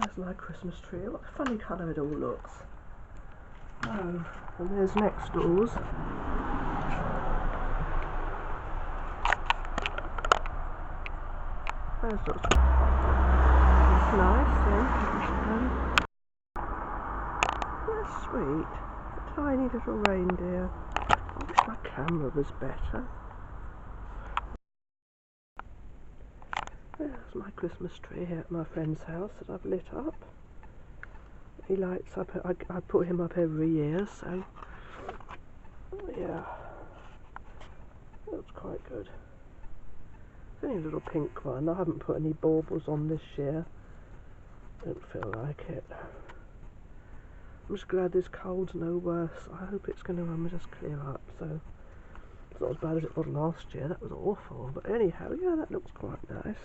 There's my Christmas tree. What a funny colour it all looks. Oh, and there's next doors. There's looks nice, yeah. That's sweet. A tiny little reindeer. I wish my camera was better. There's my Christmas tree here at my friend's house that I've lit up. He lights up, I put him up every year, so yeah, that's quite good. It's only a little pink one. I haven't put any baubles on this year. Don't feel like it. I'm just glad this cold's no worse. I hope it's going to just clear up, so it's not as bad as it was last year. That was awful. But anyhow, yeah, that looks quite nice.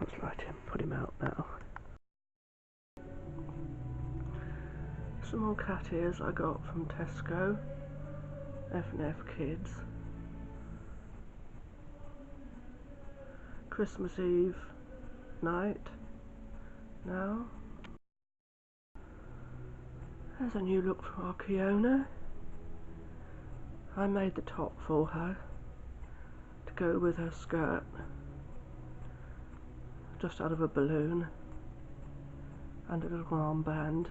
Let's light him, put him out now. Some more cat ears I got from Tesco. F&F Kids. Christmas Eve night now. There's a new look for our Kiona. I made the top for her to go with her skirt, just out of a balloon, and a little armband.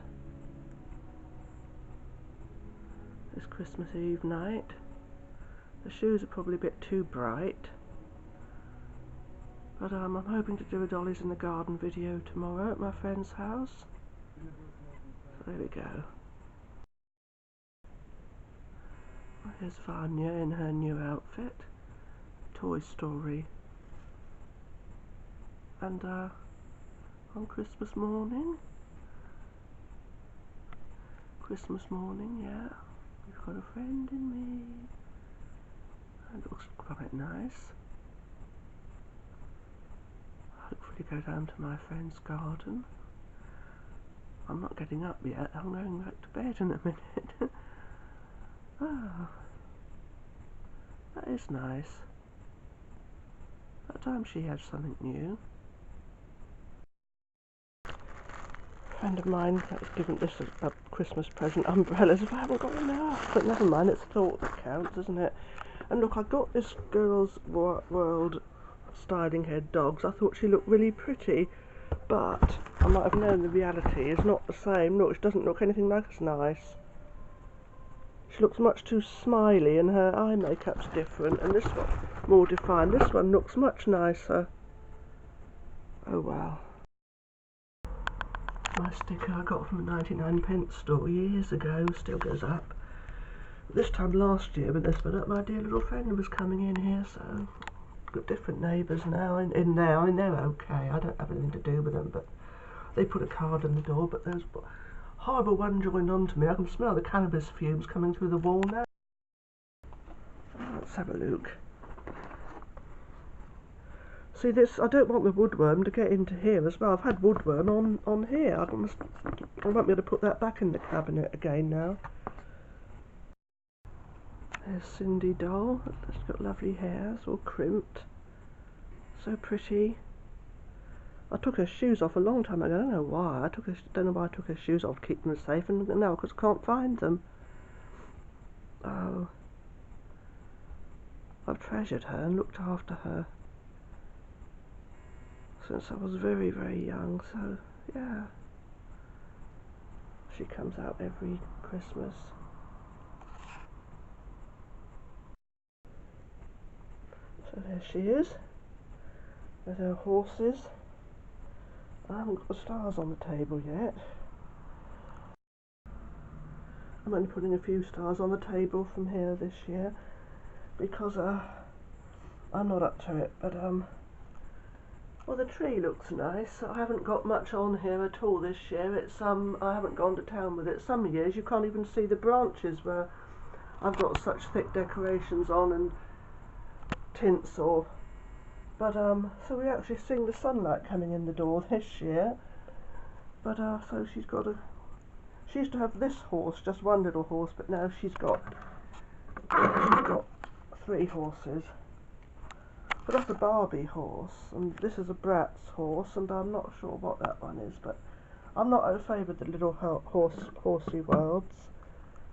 This Christmas Eve night. The shoes are probably a bit too bright, but I'm hoping to do a Dollies in the Garden video tomorrow at my friend's house. So there we go. Here's Vanya in her new outfit, Toy Story. And on Christmas morning, yeah, we've got a friend in me. It looks quite nice. Hopefully go down to my friend's garden. I'm not getting up yet, I'm going back to bed in a minute. Ah, that is nice. That time she had something new. A friend of mine has given this a Christmas present, umbrellas. If I haven't got enough, but never mind, it's thought that counts, isn't it? And look, I got this Girls' World styling head dogs. I thought she looked really pretty, but I might have known the reality is not the same. Look, she doesn't look anything like as nice. She looks much too smiley and her eye makeup's different, and this one more defined. This one looks much nicer. Oh well. My sticker I got from a 99p store years ago, still goes up. This time last year when they split up, my dear little friend was coming in here, so got different neighbours now in there. I mean, they're okay, I don't have anything to do with them, but they put a card on the door. But there's horrible one joined on to me. I can smell the cannabis fumes coming through the wall now. Let's have a look. See this, I don't want the woodworm to get into here as well. I've had woodworm on here. I won't be able to put that back in the cabinet again now. There's Cindy doll. She's got lovely hair, it's all crimped. So pretty. I took her shoes off a long time ago. I don't know why. Don't know why I took her shoes off, keep them safe, and now because I can't find them. Oh, I've treasured her and looked after her since I was very, very young. So yeah, she comes out every Christmas. So there she is with her horses. I haven't got the stars on the table yet. I'm only putting a few stars on the table from here this year because I'm not up to it, but well, the tree looks nice. I haven't got much on here at all this year. It's I haven't gone to town with it. Some years you can't even see the branches where I've got such thick decorations on and tinsel. But so we actually seen the sunlight coming in the door this year. But so she used to have this horse, just one little horse, but now she's got 3 horses. But that's a Barbie horse, and this is a Bratz horse, and I'm not sure what that one is, but I'm not au fait with the little horsey worlds.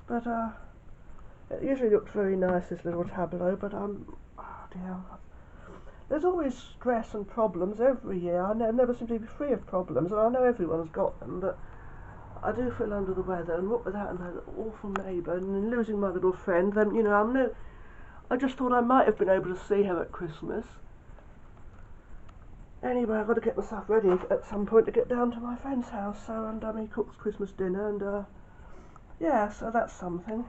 But it usually looks very nice, this little tableau, but oh dear, there's always stress and problems every year. I never seem to be free of problems, and I know everyone's got them, but I do feel under the weather, and what with that and that awful neighbour, and losing my little friend, then, you know, I just thought I might have been able to see her at Christmas. Anyway, I've got to get myself ready at some point to get down to my friend's house, so, and he cooks Christmas dinner, and yeah, so that's something.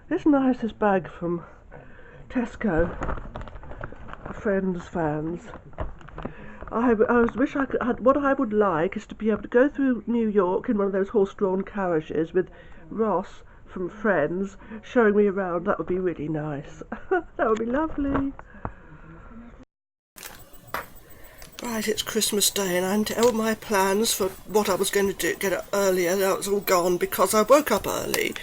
It's nice, this bag from Tesco, Friends fans. I wish I could. What I would like is to be able to go through New York in one of those horse-drawn carriages with Ross from Friends showing me around. That would be really nice. That would be lovely. Right, it's Christmas Day, and all my plans for what I was going to do, get up earlier, now it's all gone because I woke up early,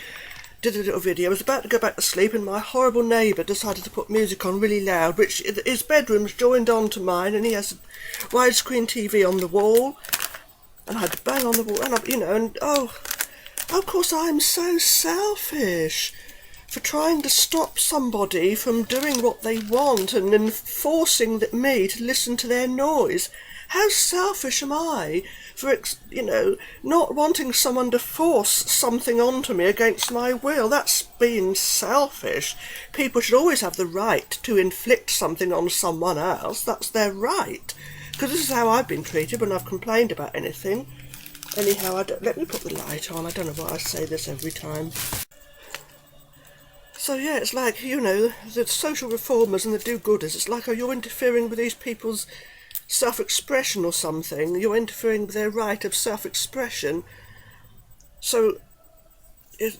did a little video, I was about to go back to sleep, and my horrible neighbour decided to put music on really loud, which his bedroom's joined on to mine, and he has a widescreen TV on the wall, and I had to bang on the wall, and you know, and oh, of course I'm so selfish for trying to stop somebody from doing what they want and then forcing me to listen to their noise. How selfish am I for, you know, not wanting someone to force something onto me against my will? That's being selfish. People should always have the right to inflict something on someone else. That's their right. Because this is how I've been treated when I've complained about anything. Anyhow, let me put the light on. I don't know why I say this every time. So yeah, it's like, you know, the social reformers and the do-gooders, it's like, oh, you're interfering with these people's self-expression or something. You're interfering with their right of self-expression. So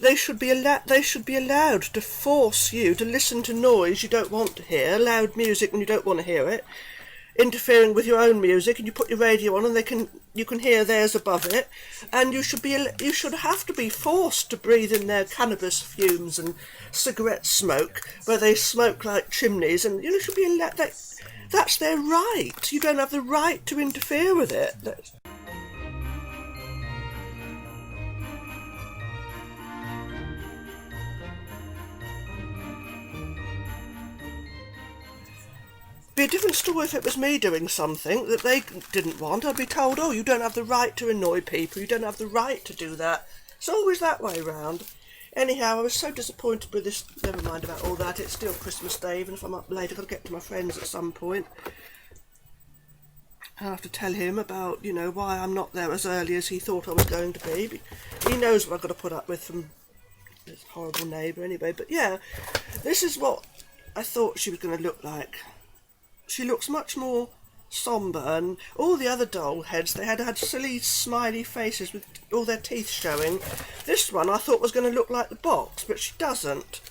they should be allowed to force you to listen to noise you don't want to hear, loud music when you don't want to hear it, interfering with your own music, and you put your radio on and you can hear theirs above it, and you should have to be forced to breathe in their cannabis fumes and cigarette smoke where they smoke like chimneys, and you should be allowed. That's their right. You don't have the right to interfere with it. Be a different story if it was me doing something that they didn't want. I'd be told, oh, you don't have the right to annoy people, you don't have the right to do that. It's always that way round. Anyhow, I was so disappointed with this. Never mind about all that, it's still Christmas Day, even if I'm up late. I've got to get to my friends at some point. I'll have to tell him about, you know, why I'm not there as early as he thought I was going to be. He knows what I've got to put up with from this horrible neighbour anyway. But yeah, this is what I thought she was going to look like. She looks much more sombre, and all the other doll heads, they had silly smiley faces with all their teeth showing. This one I thought was going to look like the box, but she doesn't.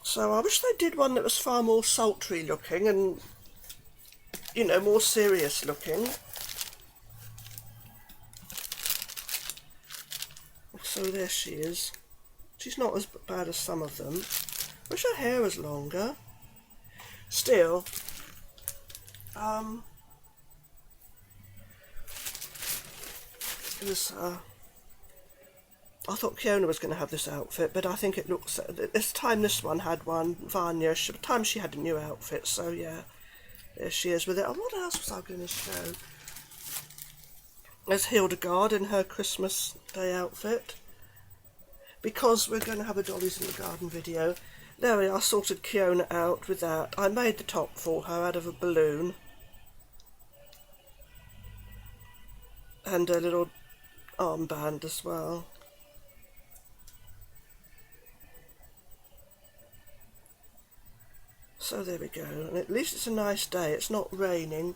So I wish they did one that was far more sultry looking and, you know, more serious looking. So there she is. She's not as bad as some of them. Wish her hair was longer. Still, it was, I thought Fiona was going to have this outfit, but I think it looks, this time this one had one, Vanya, the time she had a new outfit, so yeah, there she is with it. And what else was I going to show? There's Hildegard in her Christmas Day outfit, because we're going to have a Dollies in the Garden video. There we are, sorted Fiona out with that. I made the top for her out of a balloon. And a little armband as well. So there we go. And at least it's a nice day. It's not raining.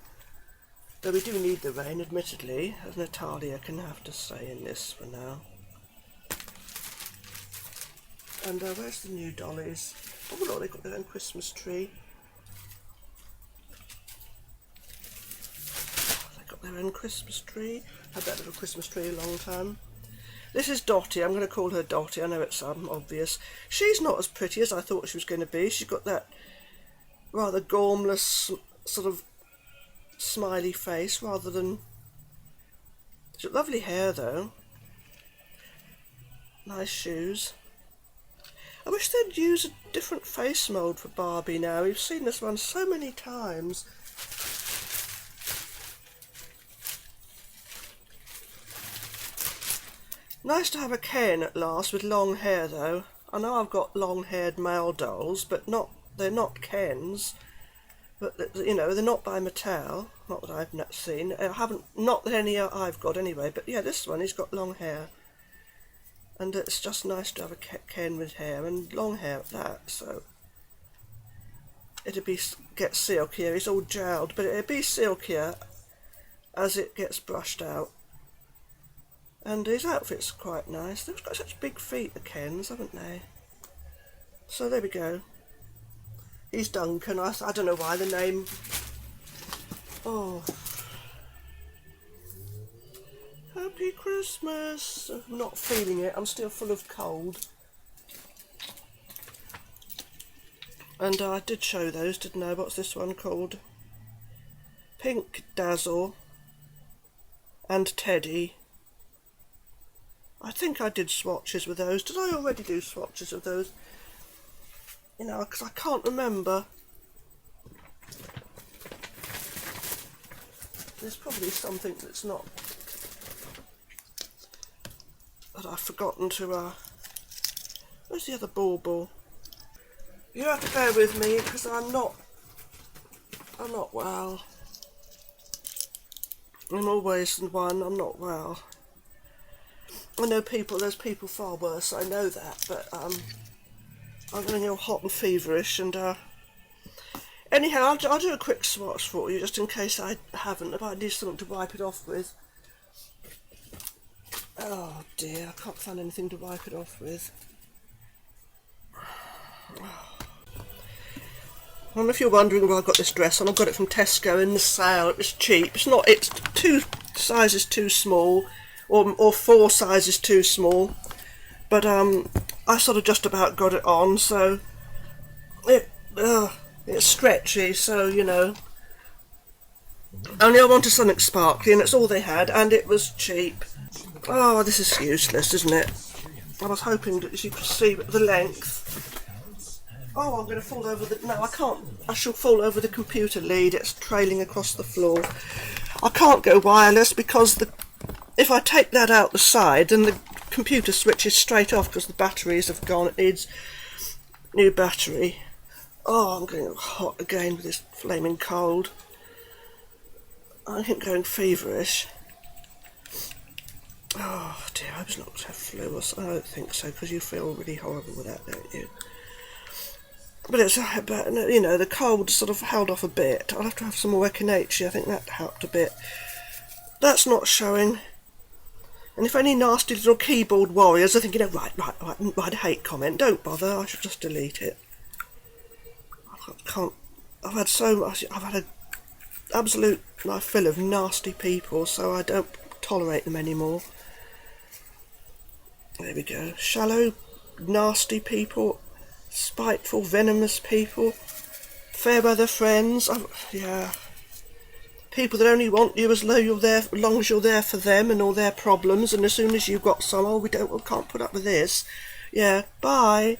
Though we do need the rain, admittedly, as Natalia can have to say in this for now. And where's the new dollies? Oh look, they've got their own Christmas tree. They've got their own Christmas tree. Had that little Christmas tree a long time. This is Dottie. I'm going to call her Dottie. I know it's obvious. She's not as pretty as I thought she was going to be. She's got that rather gormless sort of smiley face rather than... She's got lovely hair though. Nice shoes. I wish they'd use a different face mould for Barbie now. We've seen this one so many times. Nice to have a Ken at last with long hair though. I know I've got long-haired male dolls, but they're not Kens. But you know, they're not by Mattel. Not that I've not seen. Not that any I've got anyway. But yeah, this one, he's got long hair, and it's just nice to have a Ken with hair and long hair at that. So it'd get silkier. He's all gelled, but it'd be silkier as it gets brushed out. And his outfit's quite nice. They've got such big feet, the Kens, haven't they? So there we go. He's Duncan. I don't know why the name... Oh. Happy Christmas. I'm not feeling it. I'm still full of cold. And I did show those, didn't I? What's this one called? Pink Dazzle and Teddy. I think I did swatches with those. Did I already do swatches of those? You know, because I can't remember. There's probably something that's not... that I've forgotten to... Where's the other bauble? You have to bear with me because I'm not well. I'm always one. I'm not well. I know there's people far worse, I know that, but I'm getting all hot and feverish, and anyhow, I'll do a quick swatch for you, just in case I haven't, if I need something to wipe it off with. Oh dear, I can't find anything to wipe it off with. Well, if you're wondering where I got this dress on, I got it from Tesco in the sale. It was cheap. It's 2 sizes too small, or 4 sizes too small, but I sort of just about got it on, so it's stretchy, so you know, only I wanted something sparkly and it's all they had, and it was cheap. Oh, this is useless, isn't it? I was hoping that you could see the length. Oh, I'm going to fall over the... No, I can't. I shall fall over the computer lead. It's trailing across the floor. I can't go wireless because if I take that out the side, then the computer switches straight off because the batteries have gone. It needs new battery. Oh, I'm getting hot again with this flaming cold. I think going feverish. Oh dear, I hope it's not flu or something. I don't think so, because you feel really horrible with that, don't you? But it's, you know, the cold sort of held off a bit. I'll have to have some more Echinacea. I think that helped a bit. That's not showing. And if any nasty little keyboard warriors are thinking, oh, right, hate comment, don't bother, I should just delete it. I can't, I've had so much, I've had an absolute life full of nasty people, so I don't tolerate them anymore. There we go. Shallow, nasty people, spiteful, venomous people, fair weather friends, yeah. People that only want you as long as you're there for them and all their problems, and as soon as you've got some, oh, we can't put up with this. Yeah, bye.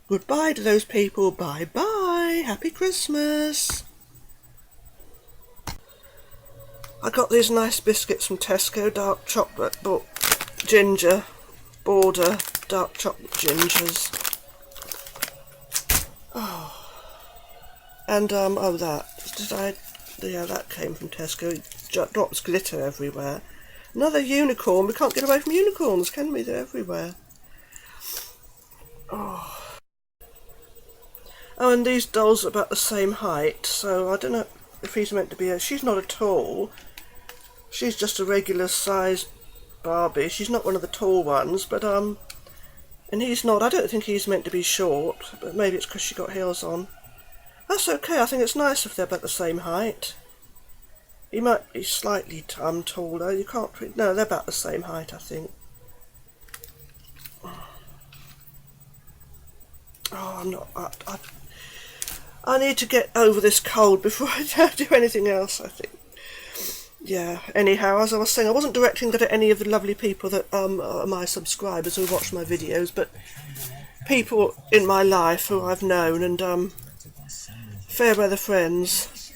Goodbye to those people. Bye-bye. Happy Christmas. I got these nice biscuits from Tesco, dark chocolate, but ginger, border, dark chocolate gingers. Oh. And, oh, yeah, that came from Tesco. It drops glitter everywhere. Another unicorn. We can't get away from unicorns, can we? They're everywhere. Oh. Oh, and these dolls are about the same height, so I don't know if he's meant to be she's not at all. She's just a regular size Barbie. She's not one of the tall ones, but, and he's not. I don't think he's meant to be short, but maybe it's because she got heels on. That's okay. I think it's nice if they're about the same height. He might be slightly taller. You can't... No, they're about the same height, I think. Oh, I'm not... I need to get over this cold before I do anything else, I think. Yeah, anyhow, as I was saying, I wasn't directing that at any of the lovely people that are my subscribers who watch my videos, but people in my life who I've known and fair weather friends.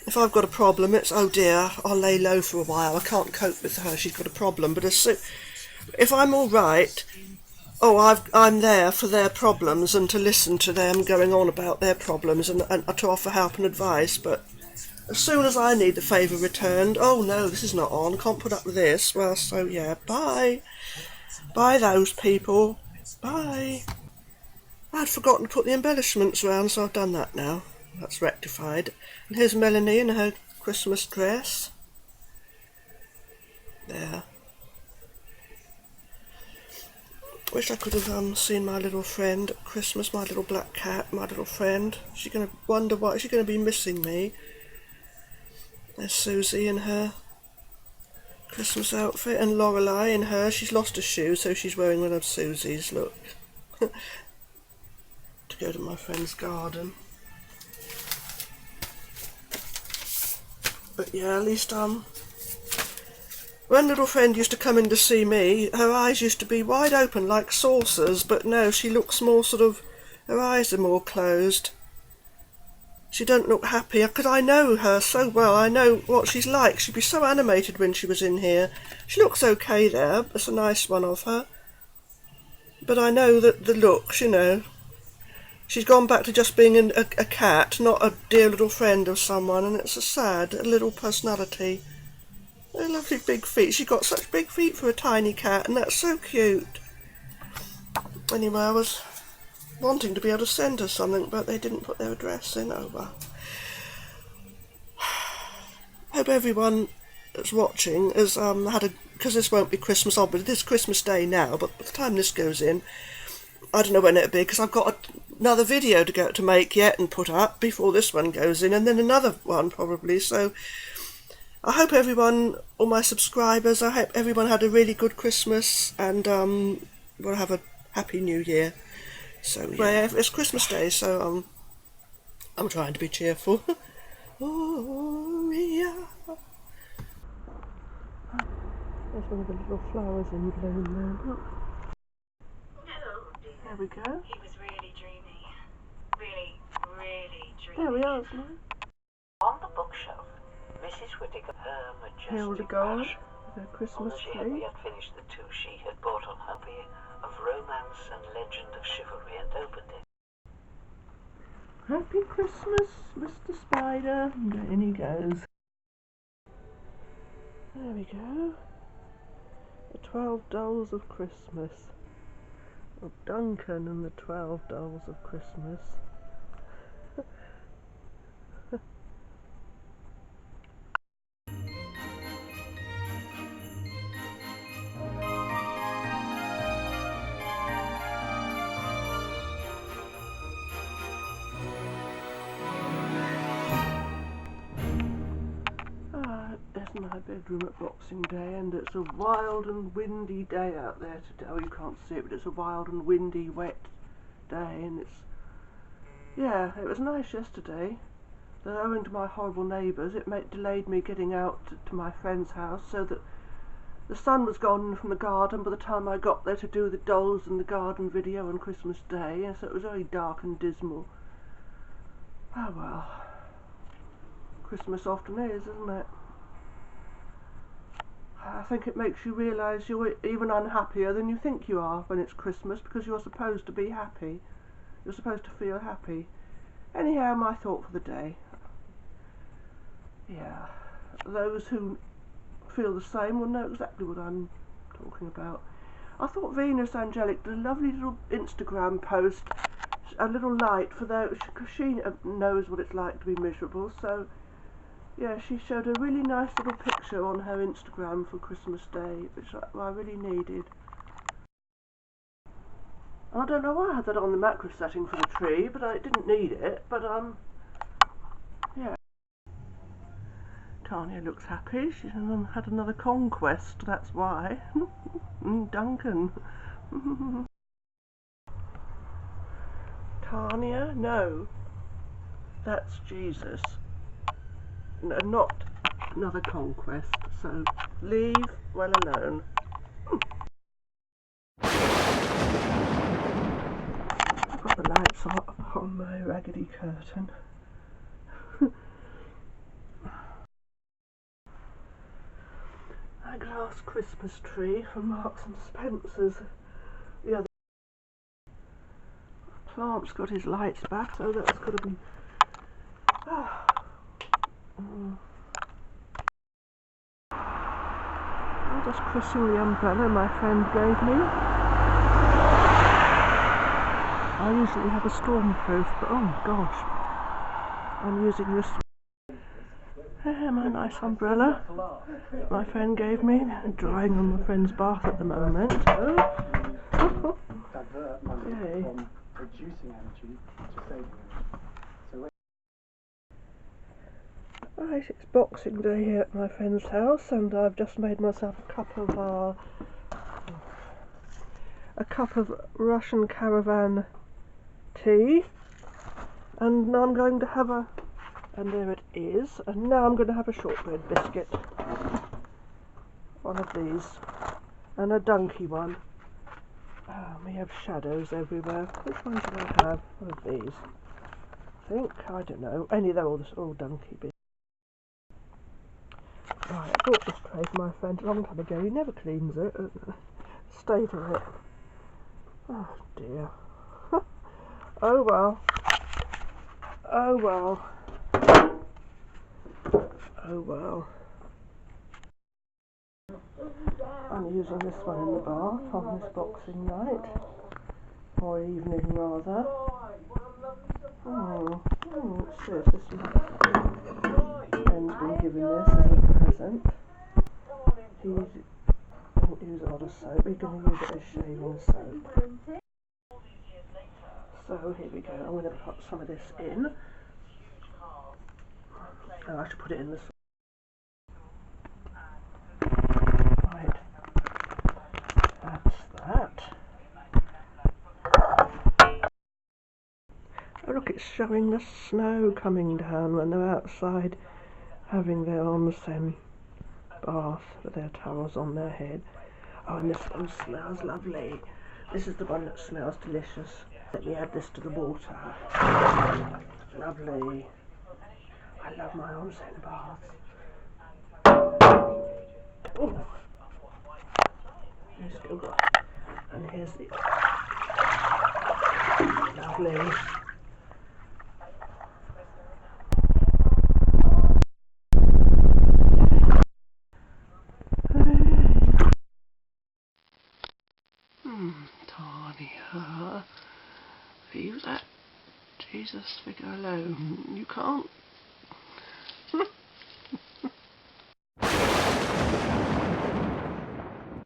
If I've got a problem, it's, oh dear, I'll lay low for a while. I can't cope with her, she's got a problem. But if I'm all right, oh, I'm there for their problems and to listen to them going on about their problems and to offer help and advice. But as soon as I need the favour returned, oh no, this is not on, can't put up with this. Well, so yeah, bye. Bye those people. Bye. I'd forgotten to put the embellishments around, so I've done that now. That's rectified. And here's Melanie in her Christmas dress. There. Wish I could have seen my little friend at Christmas, my little black cat, my little friend. She's going to wonder why she's going to be missing me. There's Susie in her Christmas outfit, and Lorelei in her. She's lost a shoe, so she's wearing one of Susie's, look. To go to my friend's garden. But yeah, at least when little friend used to come in to see me, her eyes used to be wide open like saucers, but no, she looks more sort of, her eyes are more closed. She don't look happy, because I know her so well, I know what she's like. She'd be so animated when she was in here. She looks okay there, it's a nice one of her. But I know that the looks, you know, she's gone back to just being a cat, not a dear little friend of someone, and it's a sad little personality. They're lovely big feet. She's got such big feet for a tiny cat, and that's so cute. Anyway, I was wanting to be able to send her something, but they didn't put their address in. Oh well. Hope everyone that's watching has had a, because this won't be Christmas, obviously it is Christmas Day now, but by the time this goes in, I don't know when it'll be, because I've got another video to make yet and put up before this one goes in, and then another one probably. So I hope everyone, all my subscribers, I hope everyone had a really good Christmas, and we'll have a happy New Year. So yeah, it's Christmas Day, so I'm trying to be cheerful. Oh, yeah. There's one of the little flowers in bloom there. Look. There we go. He was really dreamy. Really, really dreamy. There we are, isn't it? On the bookshelf, Mrs. Whittaker, her majestic Hildegard, passion, with her Christmas although she tree. hadn't yet finished the two she had bought on her copy of Romance and Legend of Chivalry and opened it. Happy Christmas, Mr. Spider. And in he goes. There we go. The 12 Dolls of Christmas. Of Duncan and the 12 Dolls of Christmas. My bedroom at Boxing Day, and it's a wild and windy day out there today. Oh, you can't see it, but it's a wild and windy, wet day, and it's, yeah, it was nice yesterday. Though owing to my horrible neighbours, it delayed me getting out to my friend's house, so that the sun was gone from the garden by the time I got there to do the dolls and the garden video on Christmas Day, and so it was very dark and dismal. Oh well, Christmas often is, isn't it? I think it makes you realise you're even unhappier than you think you are when it's Christmas, because you're supposed to be happy. You're supposed to feel happy. Anyhow, my thought for the day. Yeah, those who feel the same will know exactly what I'm talking about. I thought Venus Angelic did a lovely little Instagram post, a little light for those, because she knows what it's like to be miserable, so yeah, she showed a really nice little picture on her Instagram for Christmas Day, which I really needed. I don't know why I had that on the macro setting for the tree, but I didn't need it, but yeah. Tania looks happy, she's had another conquest, that's why. Duncan. Tania, no. That's Jesus. No, not another conquest, so leave well alone. I've got the lights on my raggedy curtain. A glass Christmas tree from Marks and Spencer's. The other plant's got his lights back, so that's got to be. I'm just crossing the umbrella my friend gave me. I usually have a stormproof, but oh gosh, I'm using this. My nice umbrella my friend gave me. I'm drying on my friend's bath at the moment. Yay. Right, it's Boxing Day here at my friend's house, and I've just made myself a cup of Russian caravan tea, and now I'm going to have a, and there it is, and now I'm going to have a shortbread biscuit, one of these, and a donkey one. We have shadows everywhere. Which one should I have? One of these, I think. I don't know. Any, they're all donkey bits. Right, I bought this tray for my friend a long time ago. He never cleans it. State of it. Oh dear. Oh well. Oh well. Oh well. I'm using this one in the bath on this Boxing night. Or evening rather. Let's see if this friend's been given this as a present. He doesn't use a lot of soap, we're going to use it as shaving soap. So here we go, I'm going to put some of this in. Oh, I should put it in this. Right, that's that. Oh look, it's showing the snow coming down when they're outside having their onsen bath with their towels on their head. Oh, and this one smells lovely. This is the one that smells delicious. Let me add this to the water. Lovely. I love my onsen baths. Oh, here's still got, and here's the lovely. Tania, leave that Jesus figure alone. You can't